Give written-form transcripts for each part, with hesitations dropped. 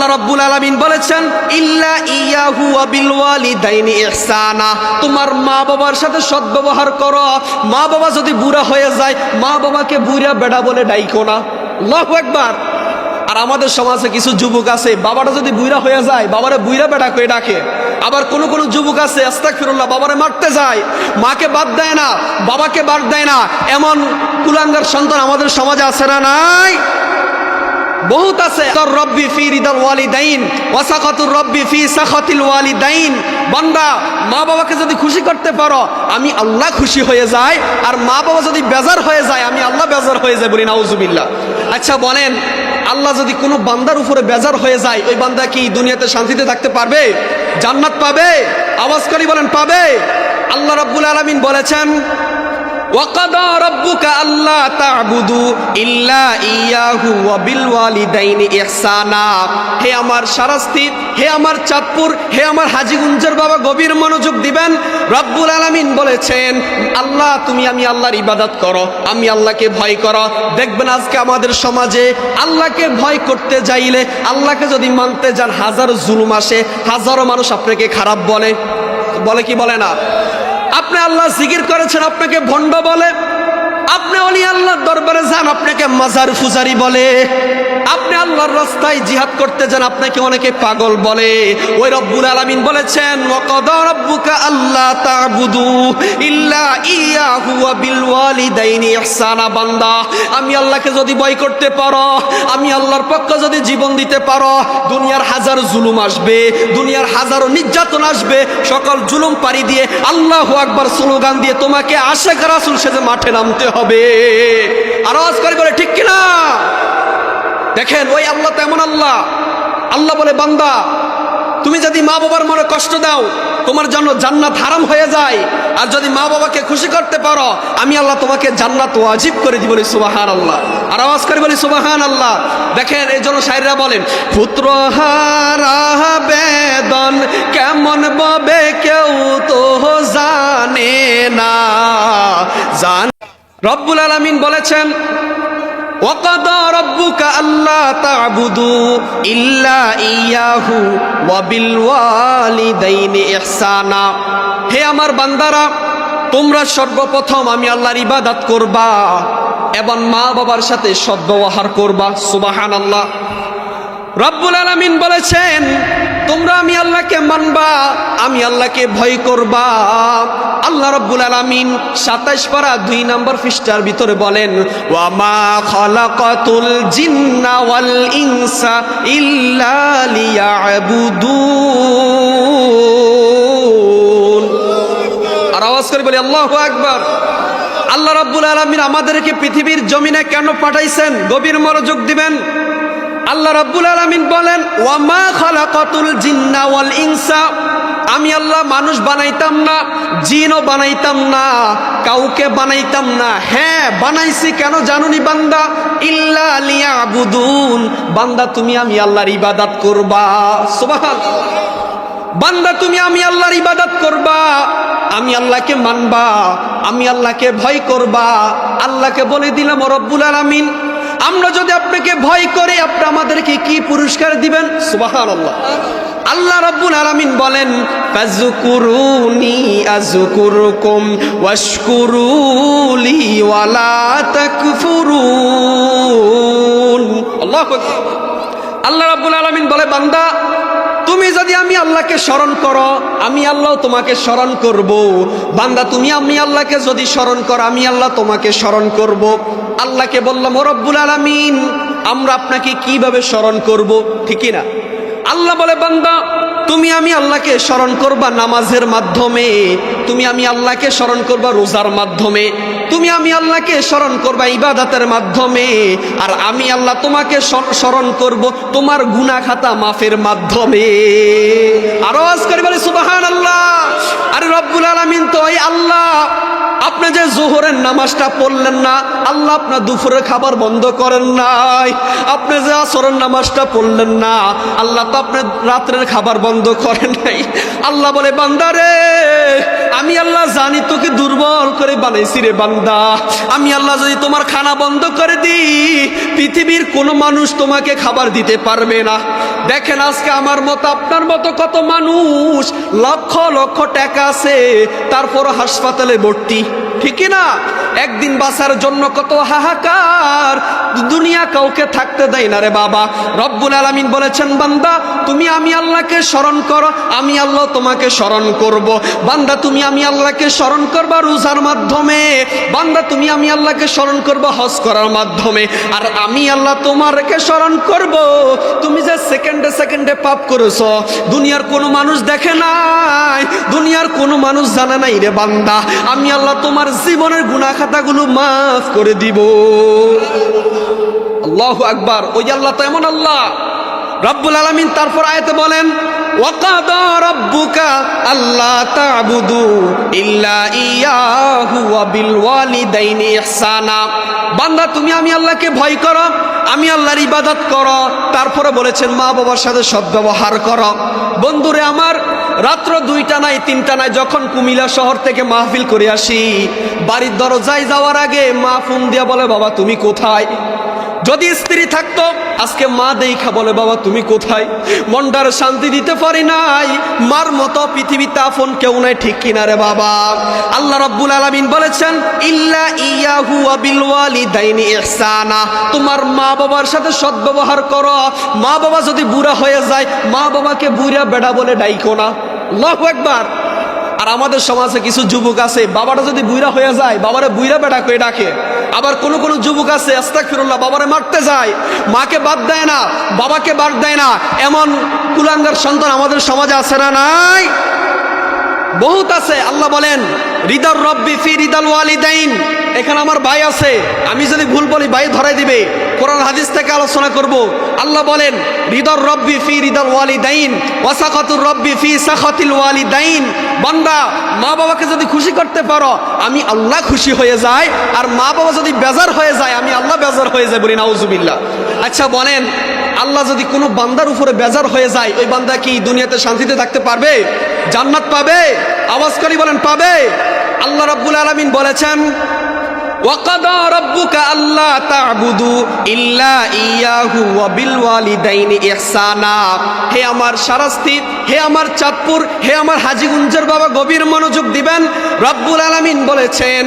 আল্লাহ রাব্বুল আলামিন বলেছেন ইল্লা ইয়াহু ওয়া বিল ওয়ালিদাইনি ইহসানা, তোমার মা বাবার সাথে সদ্ব্যবহার করো। মা বাবা যদি বুড়া হয়ে যায়, মা বাবাকে বুড়া বেটা বলে ডাইকো না। আল্লাহু আকবার। আর আমাদের সমাজে কিছু যুবক আছে, বাবাটা যদি বুইরা হয়ে যায় বাবারে বুইরা বেটা কয়ে ডাকে। আবার কোন কোন যুবক আছে আস্তাগফিরুল্লাহ, বাবারে মারতে যায়, মাকে বাদ দেয় না, বাবাকে বাদ দেয় না। এমন কুলাঙ্গার সন্তান আমাদের সমাজে আছে না নাই? বহুত আছে। তোর রব্বি ফি রিদাল ওয়ালিদাইন ওয়া সাখাতুর রব্বি ফি সাখাতিল ওয়ালিদাইন। বান্দা, মা বাবাকে যদি খুশি করতে পারো আমি আল্লাহ খুশি হয়ে যায়, আর মা বাবা যদি বেজার হয়ে যায় আমি আল্লাহ বেজার হয়ে যায়। বলি নাউজুবিল্লাহ। আচ্ছা বলেন, আল্লাহ যদি কোনো বান্দার উপরে বেজার হয়ে যায়, ওই বান্দা কি দুনিয়াতে শান্তিতে থাকতে পারবে? জান্নাত পাবে? আওয়াজ করে বলেন পাবে? আল্লাহ রাব্বুল আলামিন বলেছেন ওয়াকাদা রাব্বুকা আল্লা তা'বুদু ইল্লা ইয়াহু ওয়া বিল ওয়ালিদাইনি ইহসানা। হে আমার শারাস্তি, হে আমার চাঁদপুর, হে আমার হাজীগঞ্জের বাবা, গভীর মনোযোগ দিবেন। রব্বুল আলামিন বলেছেন আল্লাহ তুমি আমি আল্লাহর ইবাদত করো, আমি আল্লাহকে ভয় করো। দেখবেন আজকে আমাদের সমাজে আল্লাহকে ভয় করতে যাইলে, আল্লাহকে যদি মানতে যান, হাজারো জুলুম আসে, হাজারো মানুষ আপনাকে খারাপ বলে। বলে কি বলে না? আপনি আল্লাহ জিকির করেছেন আপনাকে ভণ্ড বলে, আপনি ওলি আল্লাহর দরবারে যান আপনাকে মাজার ফুজারি বলে, আপনি আল্লাহর রাস্তায় জিহাদ করতে যান আপনাকে অনেকে পাগল বলে। ওই রব্বুল আলামিন বলেছেন ওয়াকাদা রাব্বুকা আল্লা তা'বুদু ইল্লা ইয়াহু ওয়া বিল ওয়ালিদাইনি ইহসানা। বান্দা, আমি আল্লাহকে যদি ভয় করতে পারো, আমি আল্লাহর পক্ষে যদি জীবন দিতে পারো, দুনিয়ার হাজার জুলুম আসবে, দুনিয়ার হাজারো নির্যাতন আসবে, সকল জুলুম পারি দিয়ে আল্লাহু আকবার স্লোগান দিয়ে তোমাকে আশিক রাসূল সেজে মাঠে নামতে হবে। আর আওয়াজ করে বলে ঠিক কিনা? দেখেন ওই আল্লাহ তেমন আল্লাহ। আল্লাহ বলে বান্দা, তুমি যদি মা বাবার মনে কষ্ট দাও তোমার জন্য জান্নাত হারাম হয়ে যায়, আর যদি মা বাবাকে খুশি করতে পারো আমি আল্লাহ তোমাকে জান্নাত ওয়াজিব করে দিব। বলি সুবহানাল্লাহ। আর আওয়াজ করে বলি সুবহানাল্লাহ। দেখেন এই জন্য শায়ররা বলেন পুত্র হারা বেদন কেমন ববে কেউ তো জানে না। জান রব্বুল আলামিন বলেছেন ওয়াকাদা রাব্বুকা আল্লা তা'বুদু ইল্লা ইয়াহু ওয়া বিল ওয়ালিদাইনি ইহসানা। হে আমার বান্দারা, তোমরা সর্বপ্রথম আমি আল্লাহর ইবাদত করবা এবং মা বাবার সাথে সদ্ব্যবহার করবা। সুবহানাল্লাহ। রব্বুল আলামিন বলেছেন তোমরা আমি আল্লাহকে মানবা, আমি আল্লাহকে ভয় করবা। আল্লাহ রব্বুল আলামিন ২৭ পারা ২ নম্বর পৃষ্ঠার ভিতরে বলেন ওয়া মা খালাকাতুল জিন্না ওয়াল ইনসা ইল্লা লিয়াবুদুন। আর আওয়াজ করে বলি আল্লাহু আকবার। আল্লাহ রব্বুল আলামিন আমাদেরকে পৃথিবীর জমিনে কেন পাঠাইছেন? গভীর মনোযোগ দিবেন। আল্লাহ রাব্বুল আলামিন বলেন ওয়া মা খালাকাতুল জিন্না ওয়াল ইনসা, আমি আল্লাহ মানুষ বানাইতাম না, জিনও বানাইতাম না, কাউকে বানাইতাম না। হ্যাঁ বানাইছি কেন জানুনি বান্দা? ইল্লা লিয়াবুদুন। বান্দা তুমি আমি আল্লাহর ইবাদত করবা। সুবহানাল্লাহ। বান্দা তুমি আমি আল্লাহর ইবাদত করবা, আমি আল্লাহকে মানবা, আমি আল্লাহকে ভয় করবা। আল্লাহকে বলে দিলাম ও রব্বুল আলামিন আমরা যদি আপনাকে ভয় করি আপনি আমাদেরকে কি পুরস্কার দিবেন? সুবহানাল্লাহ। আল্লাহ রাব্বুল আলামিন বলেন ফাযকুরুনি আযকুরুকুম ওয়াশকুরুলি ওয়ালা তাকফুরুন। আল্লাহু আকবার। আল্লাহ রাব্বুল আলামিন বলে বান্দা তুমি যদি আমি আল্লাহকে স্মরণ করো আমি আল্লাহ তোমাকে স্মরণ করব। বান্দা তুমি আমি আল্লাহকে যদি স্মরণ করো আমি আল্লাহ তোমাকে স্মরণ করব। আল্লাহকে বললাম ও রব্বুল আলামিন আমরা আপনাকে কিভাবে স্মরণ করব? ঠিক না? আল্লাহ বলে বান্দা তুমি আমি আল্লাহকে স্মরণ করবা নামাজের মাধ্যমে, তুমি আমি আল্লাহকে স্মরণ করবা রোজার মাধ্যমে, তুমি আমি আল্লাহকে স্মরণ করবা ইবাদতের মাধ্যমে, আর আমি আল্লাহ তোমাকে স্মরণ করব তোমার গুনাহ খাতা মাফের মাধ্যমে। আর আওয়াজ করে বলে সুবহানাল্লাহ। আরে রব্বুল আলামিন তো ওই আল্লাহ। আপনি যে যোহরের নামাজটা পড়লেন না, আল্লাহ আপনার দুপুরের খাবার বন্ধ করেন নাই। আপনি যে আসরের নামাজটা পড়লেন না, আল্লাহ তো আপনার রাত্রের খাবার বন্ধ করেন নাই। আল্লাহ বলে বান্দারে আমি আল্লাহ জানি তোকে দুর্বল করে বানাইছি রে বান্দা। আমি আল্লাহ যদি তোমার খানা বন্ধ করে দিই, পৃথিবীর কোনো মানুষ তোমাকে খাবার দিতে পারবে না। দেখেন আজকে আমার মতো আপনার মতো কত মানুষ লক্ষ লক্ষ টাকা আছে, তারপর হাসপাতালে ভর্তি, ঠিক না? একদিন বাঁচার জন্য কত হাহাকার, দুনিয়া কাউকে থাকতে দেয় না রে বাবা। রব্বুল আলামিন বলেছেন, বান্দা তুমি আমি আল্লাহকে স্মরণ করো, আমি আল্লাহ তোমাকে স্মরণ করব। বান্দা তুমি আমি আল্লাহকে স্মরণ করবা রোজার মাধ্যমে, বান্দা তুমি আমি আল্লাহকে স্মরণ করবা হজ করার মাধ্যমে, আর আমি আল্লাহ তোমারকে স্মরণ করব তুমি যে সেকেন্ডে সেকেন্ডে পাপ করেছো। দুনিয়ার কোনো মানুষ দেখে নাই, দুনিয়ার কোনো মানুষ জানে নাই রে বান্দা, আমি আল্লাহ তোমার জীবনের গুনাহ খাতাগুলো মাফ করে দিব। আল্লাহু আকবার। ওই আল্লাহ তো এমন আল্লাহ। রব্বুল আলামিন তারপর আয়াতে বলেন, ওয়াকাদা রাব্বুকা আল্লা তা'বুদু ইল্লা ইয়াহু ওয়া বিল ওয়ালিদাইনি ইহসানা। বান্দা তুমি আমি আল্লাহকে ভয় করো, আমি আল্লাহর ইবাদত করো, তারপরে বলেছেন মা বাবার সাথে সদ্ব্যবহার করো। বন্ধুরে আমার, রাত্র 2টা নাই 3টা নাই, যখন কুমিল্লা শহর থেকে মাহফিল করে আসি, বাড়ির দরজায় যাওয়ার আগে মা ফোন দিয়া বলে, বাবা তুমি কোথায়? যদি স্ত্রী থাকতো আজকে মা দেখা বলে, বাবা তুমি কোথায়? মনটার শান্তি দিতে পারি নাই। মার মতো পৃথিবীতে আপন কেউ নাই, ঠিক কিনা রে বাবা? আল্লাহ রাব্বুল আলামিন বলেছেন, ইল্লা ইয়াহু ওয়া বিল ওয়ালিদাইনি ইহসানা। তোমার মা বাবার সাথে সদ্ব্যবহার করো। মা বাবা যদি বুড়া হয়ে যায়, মা বাবাকে বুড়া বেটা বলে ডাইকো না। আল্লাহু আকবার। আর আমাদের সমাজে কিছু যুবক আছে, বাবাটা যদি বুইরা হয়ে যায় বাবারে বুইরা বেটা কয়ে ডাকে। আবার কোন কোন যুবক আছে আস্তাগফিরুল্লাহ, বাবারে মারতে যায়, মাকে বাদ দেয় না, বাবাকে বাদ দেয় না। এমন কুলাঙ্গার সন্তান আমাদের সমাজে আছে না নাই? বহুত আছে। আল্লাহ বলেন, রিদার রব্বি ফি রিদাল ওয়ালিদাইন। এখানে আমার ভাই আছে, আমি যদি ভুল বলি ভাই ধরাই দিবে, কোরআন হাদিস থেকে আলোচনা করব। আল্লাহ বলেন, রিদার রব্বি ফি রিদাল ওয়ালিদাইন ওয়া সাখাতুর রব্বি ফি সাখাতিল ওয়ালিদাইন। বান্দা মা বাবাকে যদি খুশি করতে পারো, আমি আল্লাহ খুশি হয়ে যায়, আর মা বাবা যদি বেজার হয়ে যায়, আমি আল্লাহ বেজার হয়ে যায়। বলি নাউজুবিল্লাহ। আচ্ছা বলেন, আল্লাহ যদি কোনো বান্দার উপরে বেজার হয়ে যায়, ওই বান্দা কি দুনিয়াতে শান্তিতে থাকতে পারবে? জান্নাত পাবে? আওয়াজ করি বলেন, পাবে? আল্লাহ রাব্বুল আলামিন বলেছেন, ওয়াকাদা রাব্বুকা আল্লা তা'বুদু ইল্লা ইয়াহু ওয়া বিল ওয়ালিদাইনি ইহসানা। হে আমার শারাস্তি, হে আমার চাঁদপুর, হে আমার হাজীগঞ্জের বাবা, গভীর মনোযোগ দিবেন। রব্বুল আলামিন বলেছেন,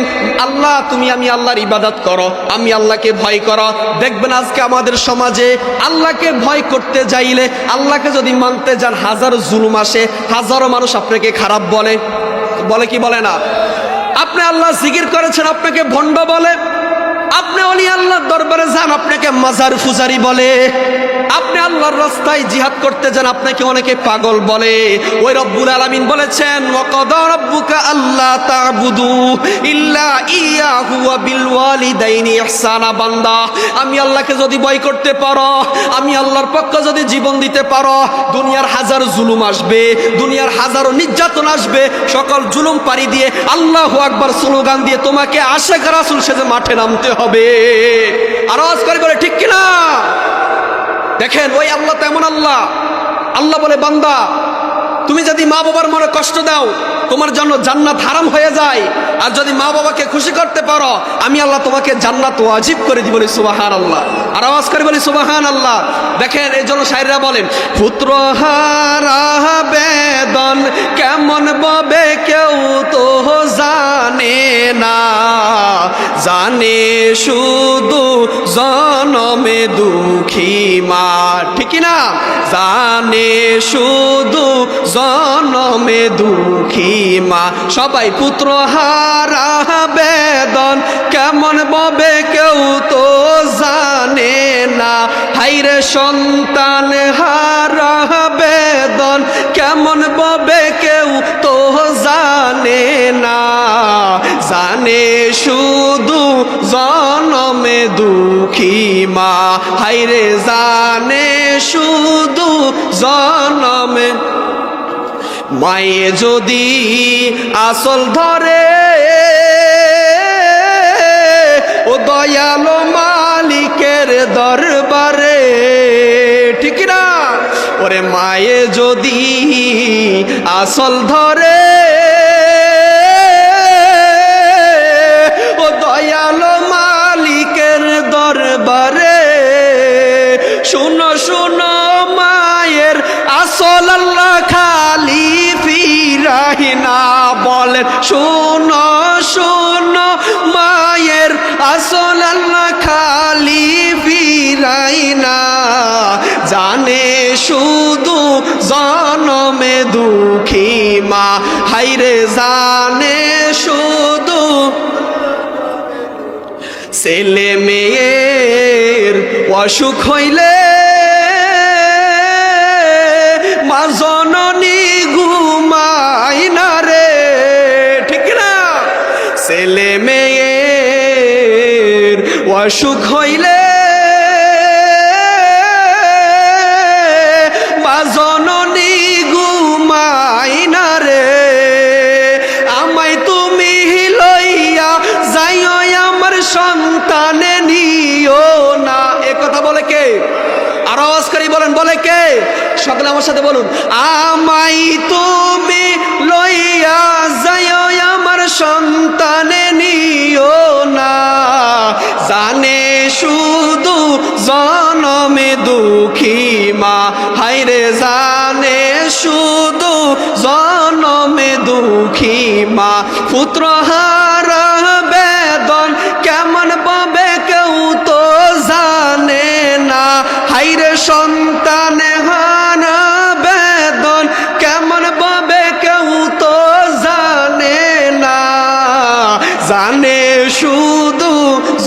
আল্লাহ তুমি আমি আল্লাহর ইবাদত করো, আমি আল্লাহকে ভয় করো। দেখবেন আজকে আমাদের সমাজে আল্লাহকে ভয় করতে যাইলে, আল্লাহকে যদি মানতে যান, হাজারো জুলুম আসে, হাজারো মানুষ আপনাকে খারাপ বলে। বলে কি বলে না? আপনি আল্লাহ জিকির করেছেন, আপনাকে ভণ্ড বলে। আপনি ওলি আল্লাহর দরবারে যান, আপনাকে মাজার ফুজারি বলে। আপনি আল্লাহর রাস্তায় জিহাদ করতে যান, আপনাকে অনেকে পাগল বলে। ওই রব্বুল আলামিন বলেছেন, ওয়াকাদা রাব্বুকা আল্লা তা'বুদু ইল্লা ইয়াহু ওয়া বিল ওয়ালিদাইনি ইহসানা। বান্দা আমি আল্লাহকে যদি ভয় করতে পারো, আমি আল্লাহর পক্ষে যদি জীবন দিতে পারো, দুনিয়ার হাজার জুলুম আসবে, দুনিয়ার হাজারো নির্যাতন আসবে, সকল জুলুম পারি দিয়ে আল্লাহু আকবার স্লোগান দিয়ে তোমাকে আশিক রাসূল সেজে মাঠে নামতে হবে। আর আওয়াজ করে বলে ঠিক কিনা? দেখেন ওই আল্লাহ তেমন আল্লাহ। আল্লাহ বলে, বান্দা তুমি যদি মা বাবার মনে কষ্ট দাও, তোমার জন্য জান্নাত হারাম হয়ে যায়। আর যদি মা বাবাকে খুশি করতে পারো, আমি আল্লাহ তোমাকে জান্নাত ওয়াজিব করে দিব। বলি সুবহানাল্লাহ। আর আওয়াজ করে বলি সুবহানাল্লাহ। দেখেন এই জন্য শায়ররা বলেন, পুত্র হারা বেদন কেমন ববে কেউ তো জানে না, জানে শুধু জনমে দুঃখী মা। ঠিক না? জানে শুধু জনমে দুঃখী মা। সবাই পুত্র হারা বেদন কেমন ববে কেউ তো জানে না, হাইরে সন্তান হারা বেদন কেমন ববে কেউ তো জানে না, জানে শুধু জনমে দুঃখী মা, হাইরে জানে শুধু জনমে। মায়ে যদি আসল ধরে, ও দয়ালো মালিকের দরবারে। ঠিক না? ওরে মায়ে যদি আসল ধরে, শুনো শুনো মায়ের আসল আল্লাহ খালি ফিরাই না বলেন শুনো শুনো মায়ের আসল আল্লাহ খালি ফিরাই না জানে শুধু জনমে দুঃখী মা হাইরে জানে শুধু ছেলে মেয়ের অসুখ হইলে মা জননী ঘুমাই না রে ঠিক না ছেলে মেয়ের অসুখ হইলে মা জননী ঘুমাই না রে আমায় তুমি লইয়া যাইও আমার সন্তানে নিও না এ কথা বলে কে আর আওয়াজ করে বলেন বলে কে সকলে আমার সাথে বলুন আমায় তুমি লইয়া যাইও আমার সন্তানে নিও না জানে শুধু জনমে দুঃখী মা হায়রে জানে শুধু জনমে দুঃখী মা পুত্র হারা বেদন কেমন পাবে কেউ তো জানে না হায়রে সন্তান হারা বেদন কেমন পাবে কেউ তো জানে না জানে শুধু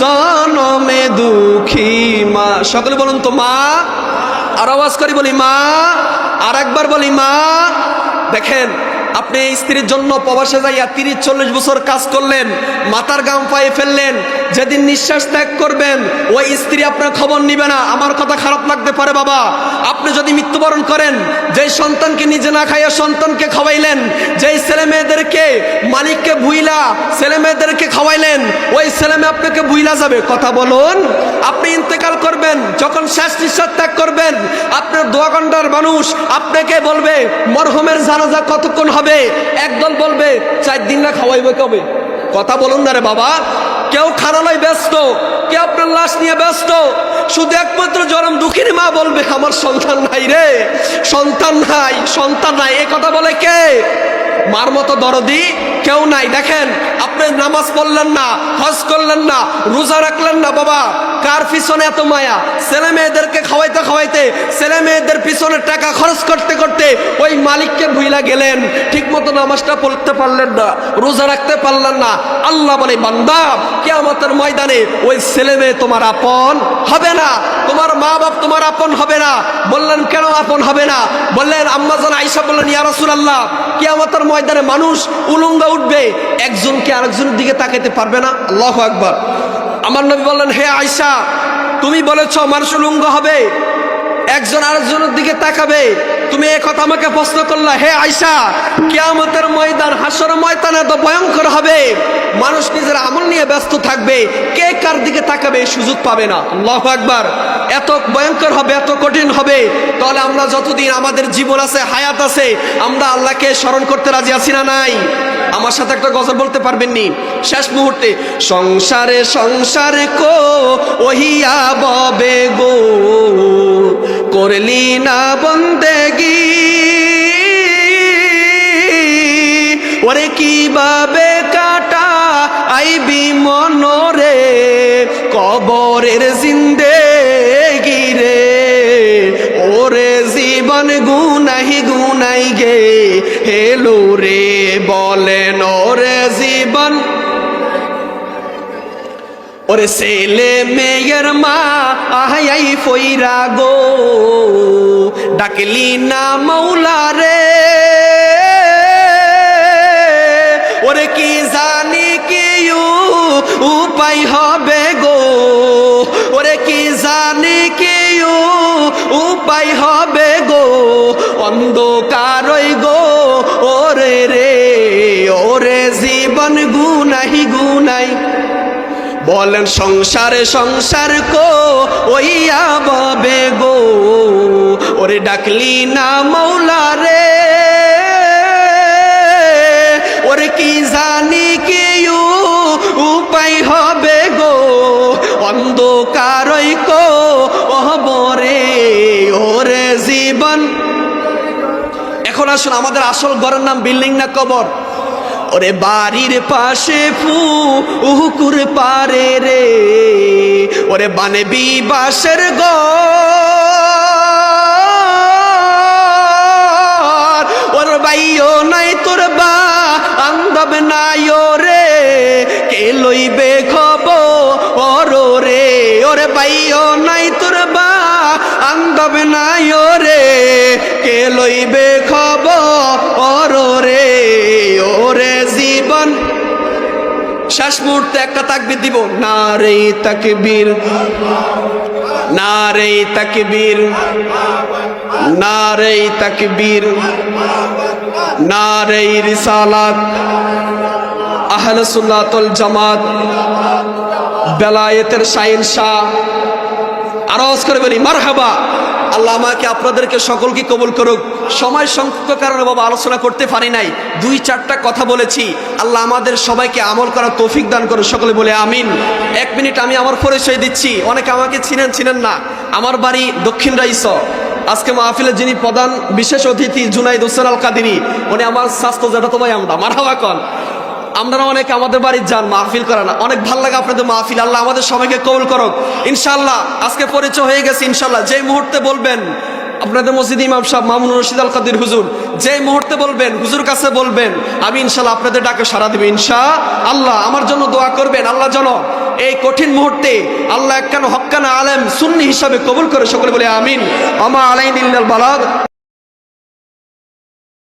জনমে দুঃখী মা সকলে বলুন তো মা আর আওয়াজ করি বলি মা আর একবার বলি মা দেখেন আপনি স্ত্রীর জন্য প্রবাসে যাইয়া 30-40 বছর কাজ করলেন মাথার গাম পায়ে ফেললেন যেদিন নিঃশ্বাস ত্যাগ করবেন ওই স্ত্রী আপনার খবর নিবে না আমার কথা খারাপ লাগতে পারে বাবা আপনি যদি মৃত্যুবরণ করেন যেই সন্তানকে নিজে না খাইয়া সন্তানকে খাওয়াইলেন যেই ছেলে মেয়েদেরকে মালিককে ভুইলা ছেলে মেয়েদেরকে খাওয়াইলেন ওই ছেলে মেয়ে আপনাকে ভুইলা যাবে কথা বলুন আপনি ইন্তেকাল করবেন যখন শেষ নিঃশ্বাস ত্যাগ করবেন আপনার 2 ঘন্টার মানুষ আপনাকে বলবে মরহুমের জানাজা কতক্ষণ হবে একদল বলবে 4 দিন না খাওয়াইবে কবে কথা বলুন না রে বাবা কেউ খানালয় ব্যস্ত কেউ আপনার লাশ নিয়ে ব্যস্ত শুধু একমাত্র জনম দুঃখিনী মা বলবে আমার সন্তান নাই রে সন্তান নাই এ কথা বলে কে মার মতো দরদি কেউ নাই দেখেন আপনি নামাজ পড়লেন না হজ করলেন না রোজা রাখলেন না বাবা কার পিছনে এত মায়া ছেলে মেয়েদেরকে খাওয়াইতে ছেলে মেয়েদের পিছনে টাকা খরচ করতে করতে ওই মালিককে ভুইলা গেলেন ঠিক মতো নামাজটা পড়তে পারলেন না রোজা রাখতে পারলেন না আল্লাহ বলে বান্দা কিয়ামতের ময়দানে ওই ছেলে মেয়ে তোমার আপন হবে না তোমার মা বাপ তোমার আপন হবে না বললেন কেন আপন হবে না বললেন আম্মা জান আয়েশা বললেন ইয়া রাসূলুল্লাহ কিয়ামতের ময়দানে মানুষ উলঙ্গ উঠবে একজনকে আরেকজনের দিকে তাকাইতে পারবে না আল্লাহু আকবার আমার নবী বললেন হে আয়েশা তুমি বলেছো মানুষ উলঙ্গ হবে একজন আরেকজনের দিকে তাকাবে তুমি এই কথা আমাকে প্রশ্ন করলা হে আয়েশা কিয়ামতের ময়দান হাসরের ময়দান এত ভয়ঙ্কর হবে মানুষ নিজের আমল নিয়ে ব্যস্ত থাকবে কে কার দিকে তাকাবে এই সুযোগ পাবে না আল্লাহু আকবার এত ভয়ঙ্কর হবে এত কঠিন হবে তাহলে আমরা যতদিন আমাদের জীবন আছে হায়াত আছে আমরা আল্লাহকে স্মরণ করতে রাজি আছি না নাই আমার সাথে একটা গজল বলতে পারবেন নি শেষ মুহূর্তে সংসারে কো ওহিয়া ববে গো করলি না বন্দেগি ওরে কিভাবে কাটা আইবি মনরে কবরের জিন্দেগি রে ওরে জীবন গুনাই গে হেলো রে বলেন ওরে জীবন ওরে ছেলে মেয়ের মা আহাই ফইরা গো ডাকলি না মৌলা রে ওরে কি জানি কি উপায় হবে গো ওরে কি জানি কি উপায় হবে গো অন্ধকারই গো ওরে রে ওরে জীবন গুনাই বলেন সংসার কো ওইয়া ববে গো ওরে ডাকলি না মৌলা রে ওরে কি জানি কি উপায় হবে গো অন্ধকারই কো ওহবরে এখন আসুন, আমাদের আসল ঘরের নাম বিল্ডিং না কবর? ওরে বাড়ির পাশে পুকুর পারে রে, ওরে বানবি বাসের ঘর, ওর বাইও নাই তোর বা আন্দব নাই রে, কে লইবে খবর রে, ওরে বাইও নাই তোর বা আন্দব নাই রে, কে লইবে খবর রে, ওরে জীবন। শেষ মুহূর্তে একটা তাকবীর দিব, নারে তাকবীর, নারে তাকবীর, নারে তাকবীর, নারে রিসালাত, আহলে সুন্নাত ওয়াল জামাত, বেলায়েতের শাহিন শাহ। আরজ করে বলি মারহাবা। আল্লাহ আমাকে আপনাদেরকে সকলকে কবুল করুক। সময় সংক্ষিপ্ত কারণে বাবা আলোচনা করতে পারি নাই, 2-4টা কথা বলেছি। আল্লাহ আমাদের সবাইকে আমল করার তৌফিক দান করুন, সকলে বলে আমিন। 1 মিনিট আমি আমার পরিচয় দিচ্ছি, অনেকে আমাকে চিনেন না। আমার বাড়ি দক্ষিণ রাইস। আজকে মাহফিলের যিনি প্রধান বিশেষ অতিথি জুনাইদ হোসেন আল কাদিরি, উনি আমার স্বাস্থ্য জ্যাঠাতো ভাই। আমরা মারহাবা কন। আপনারা অনেকে আমাদের বাড়ির যান, মাহফিল করেন, অনেক ভালো লাগে আপনাদের মাহফিল। আল্লাহ আমাদের সবাইকে কবুল করুক ইনশাআল্লাহ। আজকে পরিচয় হয়ে গেছে ইনশাআল্লাহ। যেই মুহূর্তে বলবেন আপনাদের মসজিদ ইমাম সাহেব মামুনুর রশিদ আল কাদির হুজুর, যেই মুহূর্তে বলবেন হুজুর কাছে বলবেন, আমি ইনশাআল্লাহ আপনাদের ডাকে সাড়া দেব ইনশাআল্লাহ। আমার জন্য দোয়া করবেন, আল্লাহ যেন এই কঠিন মুহূর্তে আল্লাহ একখান হক্কানা আলেম সুন্নি হিসাবে কবুল করে, সকলে বলে আমিন। আমা আলাইনা ইল্লাল বালাগ।